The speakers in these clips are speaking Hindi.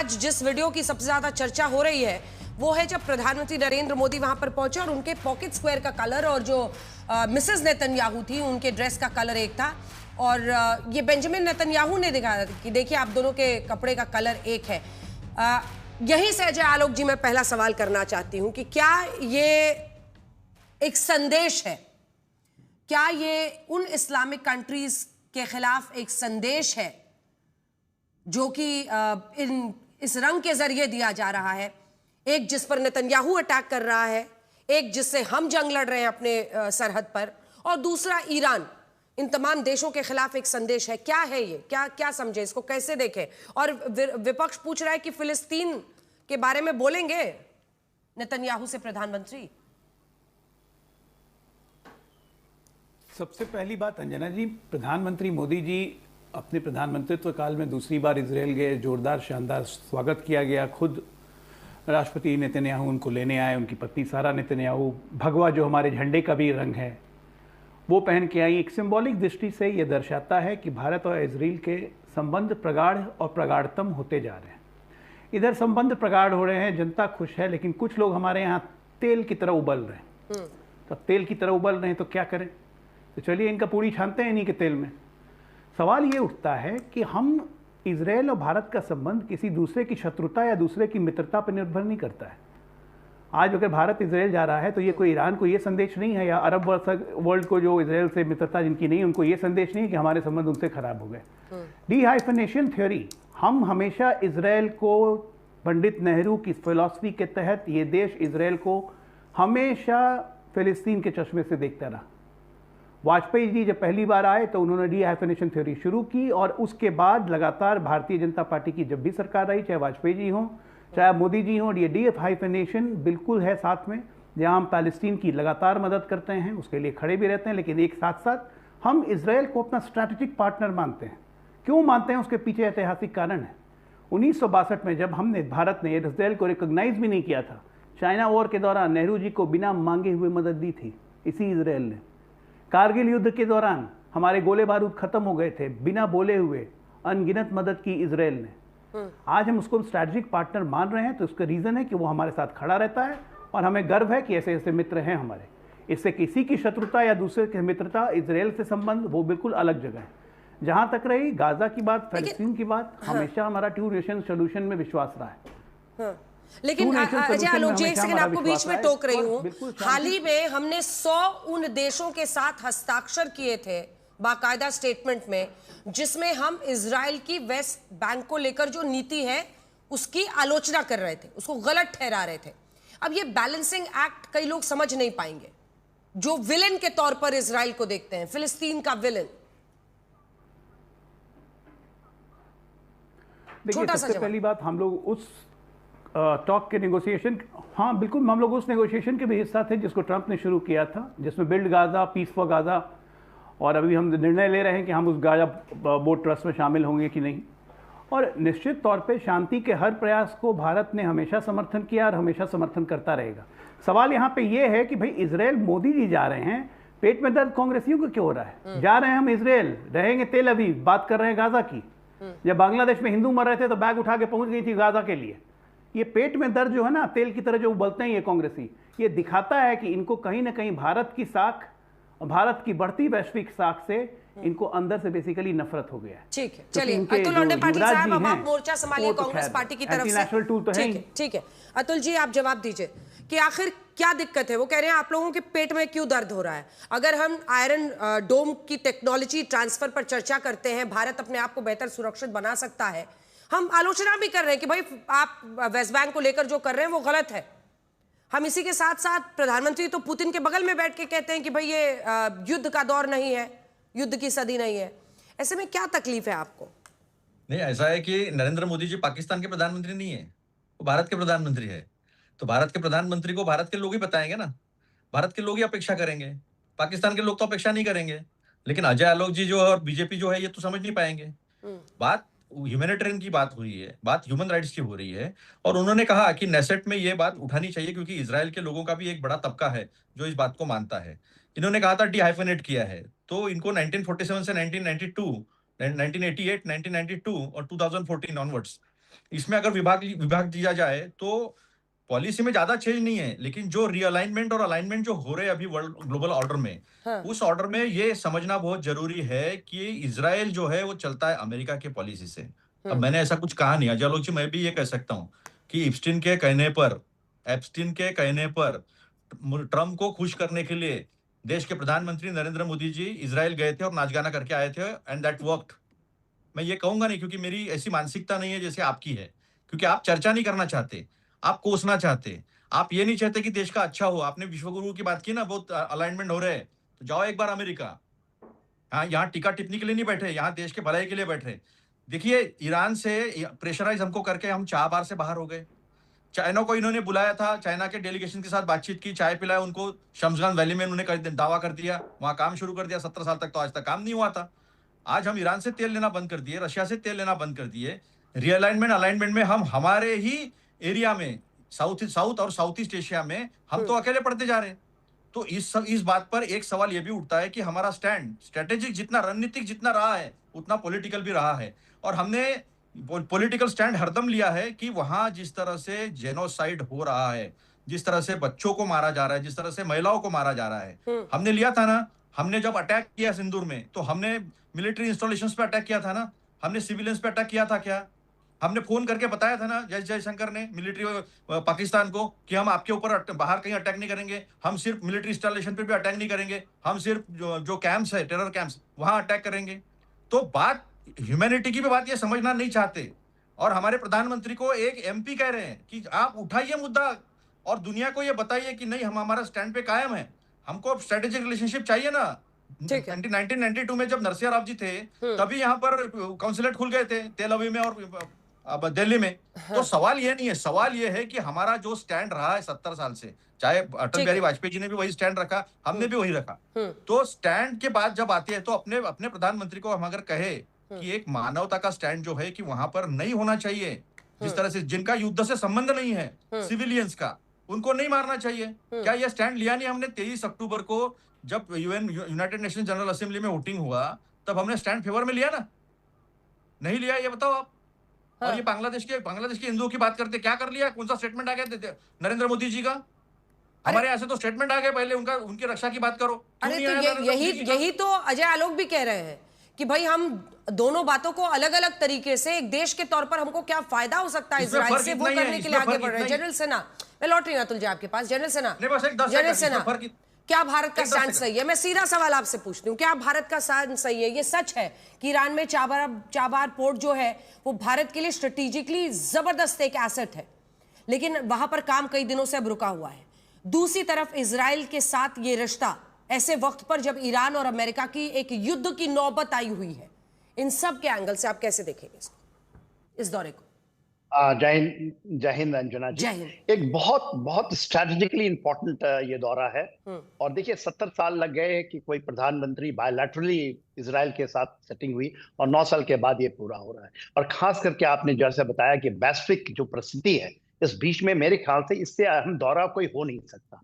आज जिस वीडियो की सबसे ज्यादा चर्चा हो रही है वो है जब प्रधानमंत्री नरेंद्र मोदी वहां पर पहुंचे और उनके पॉकेट स्क्वायर का कलर और जो मिसेस नेतन्याहू थी उनके ड्रेस का कलर एक था। और ये बेंजामिन नेतन्याहू ने दिखाया कि देखिए आप दोनों के कपड़े का कलर एक है। यहीं से अजय आलोक जी मैं पहला सवाल करना चाहती हूं कि क्या ये एक संदेश है, क्या ये उन इस्लामिक कंट्रीज के खिलाफ एक संदेश है जो कि इस रंग के जरिए दिया जा रहा है, एक जिस पर नेतन्याहू अटैक कर रहा है, एक जिससे हम जंग लड़ रहे हैं अपने सरहद पर, और दूसरा ईरान, इन तमाम देशों के खिलाफ एक संदेश है। क्या है ये, क्या क्या समझे इसको, कैसे देखें? और विपक्ष पूछ रहा है कि फिलिस्तीन के बारे में बोलेंगे नेतन्याहू से प्रधानमंत्री। सबसे पहली बात अंजना जी, प्रधानमंत्री मोदी जी अपने प्रधानमंत्रित्व काल में दूसरी बार इजरायल गए, जोरदार शानदार स्वागत किया गया, खुद राष्ट्रपति नेतन्याहू उनको लेने आए, उनकी पत्नी सारा नेतन्याहू भगवा जो हमारे झंडे का भी रंग है वो पहन के आई। एक सिंबॉलिक दृष्टि से ये दर्शाता है कि भारत और इजरायल के संबंध प्रगाढ़ और प्रगाढ़तम होते जा रहे हैं। इधर संबंध प्रगाढ़ हो रहे हैं, जनता खुश है, लेकिन कुछ लोग हमारे यहाँ तेल की तरह उबल रहे हैं। तो तेल की तरह उबल रहे हैं तो क्या करें? तो चलिए इनका पूरी छानते हैं इन्हीं के तेल में। सवाल ये उठता है कि हम इजरायल और भारत का संबंध किसी दूसरे की शत्रुता या दूसरे की मित्रता पर निर्भर नहीं करता है। आज अगर भारत इजरायल जा रहा है तो ये कोई ईरान को ये संदेश नहीं है, या अरब वर्ल्ड को जो इजरायल से मित्रता जिनकी नहीं, उनको ये संदेश नहीं है कि हमारे संबंध उनसे खराब हो गए। डीहाइफनेशन थ्योरी, हम हमेशा इजरायल को पंडित नेहरू की फिलॉसफी के तहत ये देश इजरायल को हमेशा फिलिस्तीन के चश्मे से देखता रहा। वाजपेयी जी जब पहली बार आए तो उन्होंने डीहाइफनेशन थ्योरी शुरू की, और उसके बाद लगातार भारतीय जनता पार्टी की जब भी सरकार आई, चाहे वाजपेयी जी हों चाहे मोदी जी हों, ये डीहाइफनेशन बिल्कुल है साथ में, जहां हम पैलेस्टीन की लगातार मदद करते हैं, उसके लिए खड़े भी रहते हैं, लेकिन एक साथ साथ हम इजरायल को अपना स्ट्रैटेजिक पार्टनर मानते हैं। क्यों मानते हैं? उसके पीछे ऐतिहासिक कारण है। 1962 में जब भारत ने इजरायल को रिकॉग्नाइज भी नहीं किया था, चाइना वॉर के दौरान नेहरू जी को बिना मांगे हुए मदद दी थी इसी इजरायल ने। कारगिल युद्ध के दौरान हमारे गोले बारूद खत्म हो गए थे, बिना बोले हुए अनगिनत मदद की इजरायल ने। आज हम उसको स्ट्रैटेजिक पार्टनर मान रहे हैं, तो उसका रीजन है कि वो हमारे साथ खड़ा रहता है और हमें गर्व है कि ऐसे ऐसे मित्र हैं हमारे। इससे किसी की शत्रुता या दूसरे की मित्रता, इजरायल से संबंध वो बिल्कुल अलग जगह है। जहां तक रही गाजा की बात, फलस्तीन की बात, हमेशा हमारा टू नेशन सोल्यूशन में विश्वास रहा है। लेकिन अजय आलोक जी, एक सेकंड आपको बीच में टोक रही हूँ। हाल ही में हमने 100 उन देशों के साथ हस्ताक्षर किए थे बाकायदा स्टेटमेंट में, जिसमें हम इजराइल की वेस्ट बैंक को लेकर जो नीति है उसकी आलोचना कर रहे थे, उसको गलत ठहरा रहे थे। अब ये बैलेंसिंग एक्ट कई लोग समझ नहीं पाएंगे, जो विलेन के तौर पर इजराइल को देखते हैं, फिलिस्तीन का विलेन। देखिए, सबसे पहली बात, हम लोग उस टॉक के नेगोशिएशन, हाँ बिल्कुल, हम लोग उस नेगोशिएशन के भी हिस्सा थे जिसको ट्रंप ने शुरू किया था, जिसमें build Gaza, peace for Gaza, और अभी हम निर्णय ले रहे हैं कि हम उस गाजा बोर्ड ट्रस्ट में शामिल होंगे कि नहीं। और निश्चित तौर पे शांति के हर प्रयास को भारत ने हमेशा समर्थन किया और हमेशा समर्थन करता रहेगा। सवाल यहाँ पे ये है कि भाई इजरायल, मोदी जी जा रहे हैं, पेट में दर्द कांग्रेसियों को क्यों हो रहा है? जा रहे हैं हम इजरायल, रहेंगे तेल अवीव, बात कर रहे हैं गाजा की। जब बांग्लादेश में हिंदू मर रहे थे तो बैग उठा के पहुंच गई थी गाजा के लिए। ये पेट में दर्द जो है ना, तेल की तरह जो उबलते हैं ये कांग्रेसी, ये दिखाता है कि इनको कहीं ना कहीं भारत की साख, भारत की बढ़ती वैश्विक साख से इनको अंदर से बेसिकली नफरत हो गया है। ठीक है, चलिए अतुल लोंढे पाटिल साहब, अब आप मोर्चा संभालिए कांग्रेस पार्टी की तरफ से। ठीक है अतुल जी, आप जवाब दीजिए कि आखिर क्या दिक्कत है? वो कह रहे हैं आप लोगों के पेट में क्यों दर्द हो रहा है? अगर हम आयरन डोम की टेक्नोलॉजी ट्रांसफर पर चर्चा करते हैं, भारत अपने आप को बेहतर सुरक्षित बना सकता है, हम आलोचना भी कर रहे हैं कि भाई आप वेस्ट बैंक को लेकर जो कर रहे हैं वो गलत है। हम इसी के साथ साथ प्रधानमंत्री तो पुतिन के बगल में बैठ के कहते हैं कि भाई ये युद्ध का दौर नहीं है, युद्ध की सदी नहीं है। ऐसे में क्या तकलीफ है आपको? नहीं, ऐसा है कि नरेंद्र मोदी जी पाकिस्तान के प्रधानमंत्री नहीं है, वो भारत के प्रधानमंत्री है। तो भारत के प्रधानमंत्री को भारत के लोग ही बताएंगे ना, भारत के लोग ही अपेक्षा करेंगे, पाकिस्तान के लोग तो अपेक्षा नहीं करेंगे। लेकिन अजय आलोक जी जो है और बीजेपी जो है ये तो समझ नहीं पाएंगे। बात ह्यूमैनिटेरियन की बात हुई है, बात ह्यूमन राइट्स की हो रही है, और उन्होंने कहा कि नेसेट में ये बात उठानी चाहिए क्योंकि इजराइल के लोगों का भी एक बड़ा तबका है जो इस बात को मानता है। इन्होंने कहा था डीहाइफनेट किया है, तो इनको 1947 से 1992, 1988, 1992 और 2014 ऑनवर्ड्स इसमें अगर विभाग दिया जाए तो पॉलिसी में ज्यादा चेंज नहीं है, लेकिन जो रीअलाइनमेंट और अलाइनमेंट जो हो रहे हैं अभी वर्ल्ड ग्लोबल ऑर्डर में, हाँ। उस ऑर्डर में ये समझना बहुत जरूरी है कि इजराइल जो है वो चलता है अमेरिका के पॉलिसी से। अब मैंने ऐसा कुछ कहा नहीं, अजय आलोक जी, मैं भी ये कह सकता हूं कि एप्स्टीन के कहने पर ट्रम्प को खुश करने के लिए देश के प्रधानमंत्री नरेंद्र मोदी जी इजराइल गए थे और नाच गाना करके आए थे, एंड दैट वर्कड। मैं ये कहूंगा नहीं, क्योंकि मेरी ऐसी मानसिकता नहीं है जैसे आपकी है, क्योंकि आप चर्चा नहीं करना चाहते, आप कोसना चाहते, आप ये नहीं चाहते कि देश का अच्छा हो। आपने विश्वगुरु की बात की ना, बहुत अलाइनमेंट हो रहे हैं, तो जाओ एक बार अमेरिका। हाँ, यहाँ टीका टिप्पणी के लिए नहीं बैठे, यहाँ देश के भलाई के लिए बैठे। देखिए, ईरान से प्रेशराइज हमको करके हम 4 बार से बाहर हो गए। चाइना को इन्होंने बुलाया था, चाइना के डेलीगेशन के साथ बातचीत की, चाय पिलाया उनको, शमशान वैली में उन्होंने दावा कर दिया, वहां काम शुरू कर दिया। 17 साल तक तो आज तक काम नहीं हुआ था। आज हम ईरान से तेल लेना बंद कर दिए, रशिया से तेल लेना बंद कर दिए। रियलाइनमेंट अलाइनमेंट में हम हमारे ही एरिया में, साउथ और साउथ ईस्ट एशिया में हम तो अकेले पड़ते जा रहे हैं। तो इस बात पर एक सवाल यह भी उठता है कि हमारा स्टैंड स्ट्रेटेजिक जितना, रणनीतिक जितना रहा है, उतना पॉलिटिकल भी रहा है। और हमने पॉलिटिकल स्टैंड हरदम लिया है कि वहां जिस तरह से जेनोसाइड हो रहा है, जिस तरह से बच्चों को मारा जा रहा है, जिस तरह से महिलाओं को मारा जा रहा है, हमने लिया था ना। हमने जब अटैक किया सिंदूर में, तो हमने मिलिट्री इंस्टॉलेशंस पे अटैक किया था ना, हमने सिविलियंस पे अटैक किया था क्या? हमने फोन करके बताया था ना जयशंकर ने मिलिट्री पाकिस्तान को कि हम आपके ऊपर बाहर कहीं अटैक नहीं करेंगे, हम सिर्फ मिलिट्री इंस्टॉलेशन पे भी अटैक नहीं करेंगे, हम सिर्फ जो कैंप्स है, टेरर कैंप्स, वहां अटैक करेंगे। तो बात ह्यूमैनिटी की भी बात ये समझना नहीं चाहते। और हमारे प्रधानमंत्री को एक एमपी कह रहे हैं कि आप उठाइए मुद्दा और दुनिया को ये बताइए कि नहीं, हम हमारा स्टैंड पे कायम है, हमको स्ट्रेटेजिक रिलेशनशिप चाहिए ना। 1992 में जब नरसिम्हा राव जी थे, तभी यहाँ पर काउंसलेट खुल गए थे, तेल अवीव में और अब दिल्ली में। तो सवाल ये नहीं है, सवाल ये है कि हमारा जो स्टैंड रहा है 70 साल से, चाहे अटल बिहारी वाजपेयी जी ने भी वही स्टैंड रखा, हमने भी वही रखा। तो स्टैंड के बाद जब आते हैं तो अपने अपने प्रधानमंत्री को हम अगर कहे कि एक मानवता का स्टैंड जो है कि वहां पर नहीं होना चाहिए, जिस तरह से जिनका युद्ध से संबंध नहीं है, सिविलियंस का, उनको नहीं मारना चाहिए। क्या यह स्टैंड लिया नहीं हमने? 23 अक्टूबर को जब यूनाइटेड नेशन जनरल असेंबली में वोटिंग हुआ, तब हमने स्टैंड फेवर में लिया ना? नहीं लिया, ये बताओ आप। हाँ। और ये बांग्लादेश के हिंदुओं की बात करते, क्या कर लिया? कौन सा स्टेटमेंट आ गया नरेंद्र मोदी जी का? हमारे यहाँ से तो स्टेटमेंट आ गए पहले, उनकी रक्षा की बात करो। अरे तो यही तो अजय आलोक भी कह रहे हैं कि भाई हम दोनों बातों को अलग अलग तरीके से, एक देश के तौर पर हमको क्या फायदा हो सकता है इजराइल से, वो करने के लिए आगे बढ़ रहे हैं। जनरल सेना, मैं लौट रही हूं अतुल जी आपके पास। जनरल सेना, क्या भारत का स्टैंड सही है? मैं सीधा सवाल आपसे पूछती हूँ, क्या भारत का स्टैंड सही है? ये सच है कि ईरान में चाबार पोर्ट जो है वो भारत के लिए स्ट्रेटेजिकली जबरदस्त एक एसेट है, लेकिन वहां पर काम कई दिनों से अब रुका हुआ है। दूसरी तरफ इजराइल के साथ ये रिश्ता ऐसे वक्त पर जब ईरान और अमेरिका की एक युद्ध की नौबत आई हुई है, इन सब के एंगल से आप कैसे देखेंगे इसको, इस दौरे को? जय हिंद अंजना जी। एक बहुत बहुत स्ट्रेटेजिकली इंपॉर्टेंट ये दौरा है। और देखिए 70 साल लग गए कि कोई प्रधानमंत्री बायलैटरली इजराइल के साथ सेटिंग हुई, और 9 साल के बाद ये पूरा हो रहा है। और खास करके आपने जैसे बताया कि वैश्विक जो परिस्थिति है इस बीच में, मेरे ख्याल से इससे अहम दौरा कोई हो नहीं सकता।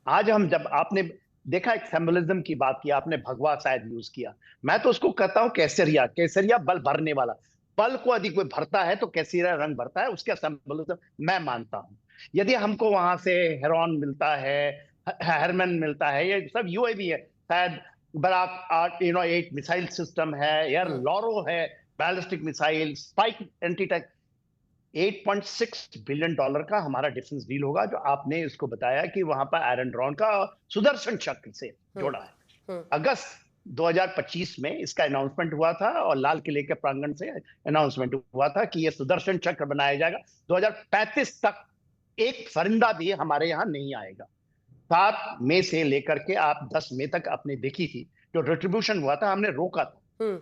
आज हम जब आपने देखा, एक सिंबलिज्म की बात की आपने, भगवा शायद यूज किया, मैं तो उसको कहता हूं केसरिया बल भरने वाला। बल को यदि कोई भरता है तो केसरिया रंग भरता है, उसका सिंबलिज्म मैं मानता हूं। यदि हमको वहां से हेरॉन मिलता है, हेरमन मिलता है, ये सब यूएवी है, शायद बराक 8 मिसाइल सिस्टम है, एयर लॉरो है, ballistic missile, spike anti-tank, $8.6 billion का हमारा डिफेंस डील होगा, जो आपने इसको बताया कि वहां पर आयरन ड्रोन का सुदर्शन चक्र से जोड़ा है। अगस्त 2025 में इसका अनाउंसमेंट हुआ था, और लाल किले के प्रांगण से अनाउंसमेंट हुआ था कि यह सुदर्शन चक्र बनाया जाएगा। 2035 तक एक परिंदा भी हमारे यहाँ नहीं आएगा। 7 मई से लेकर के आप 10 मई तक आपने देखी थी जो रिट्रीब्यूशन हुआ था, हमने रोका था,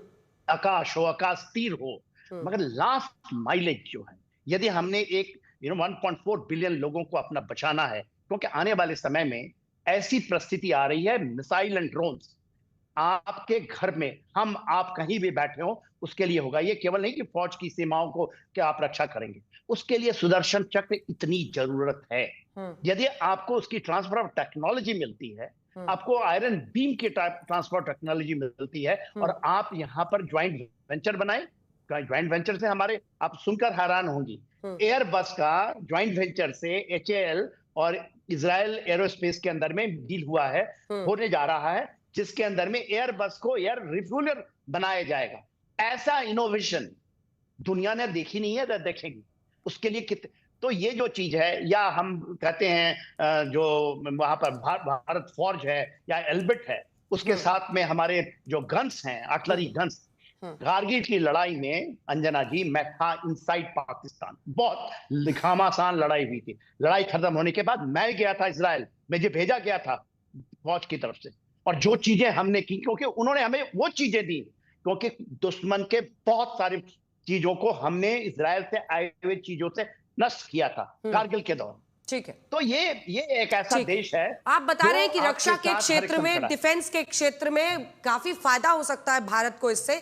आकाश तीर हो, मगर लास्ट माइलेज जो है, यदि हमने एक 1.4 बिलियन लोगों को अपना बचाना है, क्योंकि आने वाले समय में ऐसी परिस्थिति आ रही है, मिसाइल एंड ड्रोन्स आपके घर में, हम आप कहीं भी बैठे हो, उसके लिए होगा। ये केवल नहीं कि फौज की सीमाओं को क्या आप रक्षा करेंगे, उसके लिए सुदर्शन चक्र इतनी जरूरत है। यदि आपको उसकी ट्रांसफर ऑफ टेक्नोलॉजी मिलती है, आपको आयरन बीम की ट्रांसफर टेक्नोलॉजी मिलती है, और आप यहाँ पर ज्वाइंट वेंचर बनाए, ज्वाइंट वेंचर से हमारे, आप सुनकर हैरान होंगी, एयरबस का जॉइंट वेंचर से HAL और इजराइल एरोस्पेस के अंदर में डील हुआ है, होने जा रहा है, जिसके अंदर में एयरबस को एयर रिफ्यूलर बनाया जाएगा। ऐसा इनोवेशन दुनिया ने देखी नहीं है, तो देखेगी उसके लिए तो ये जो चीज है, या हम कहते हैं जो वहां पर भारत फौज है या एल्बिट है, उसके साथ में हमारे जो गन्स हैं, आर्टिलरी गन्स, कारगिल की लड़ाई में अंजना जी मैं था इनसाइड पाकिस्तान, बहुत घमासान लड़ाई हुई थी। लड़ाई खत्म होने के बाद मैं गया था इजराइल, मुझे भेजा गया था फौज की तरफ से, और जो चीजें हमने की, क्योंकि उन्होंने हमें वो चीजें दी, क्योंकि दुश्मन के बहुत सारी चीजों को हमने इजराइल से आए हुए चीजों से नष्ट किया था कारगिल के दौरान। ठीक है, तो ये एक ऐसा देश है। आप बता रहे हैं कि जो रक्षा आपके के साथ क्षेत्र हर में, एकदम खड़ा है। डिफेंस के क्षेत्र में काफी फायदा हो सकता है भारत को इससे,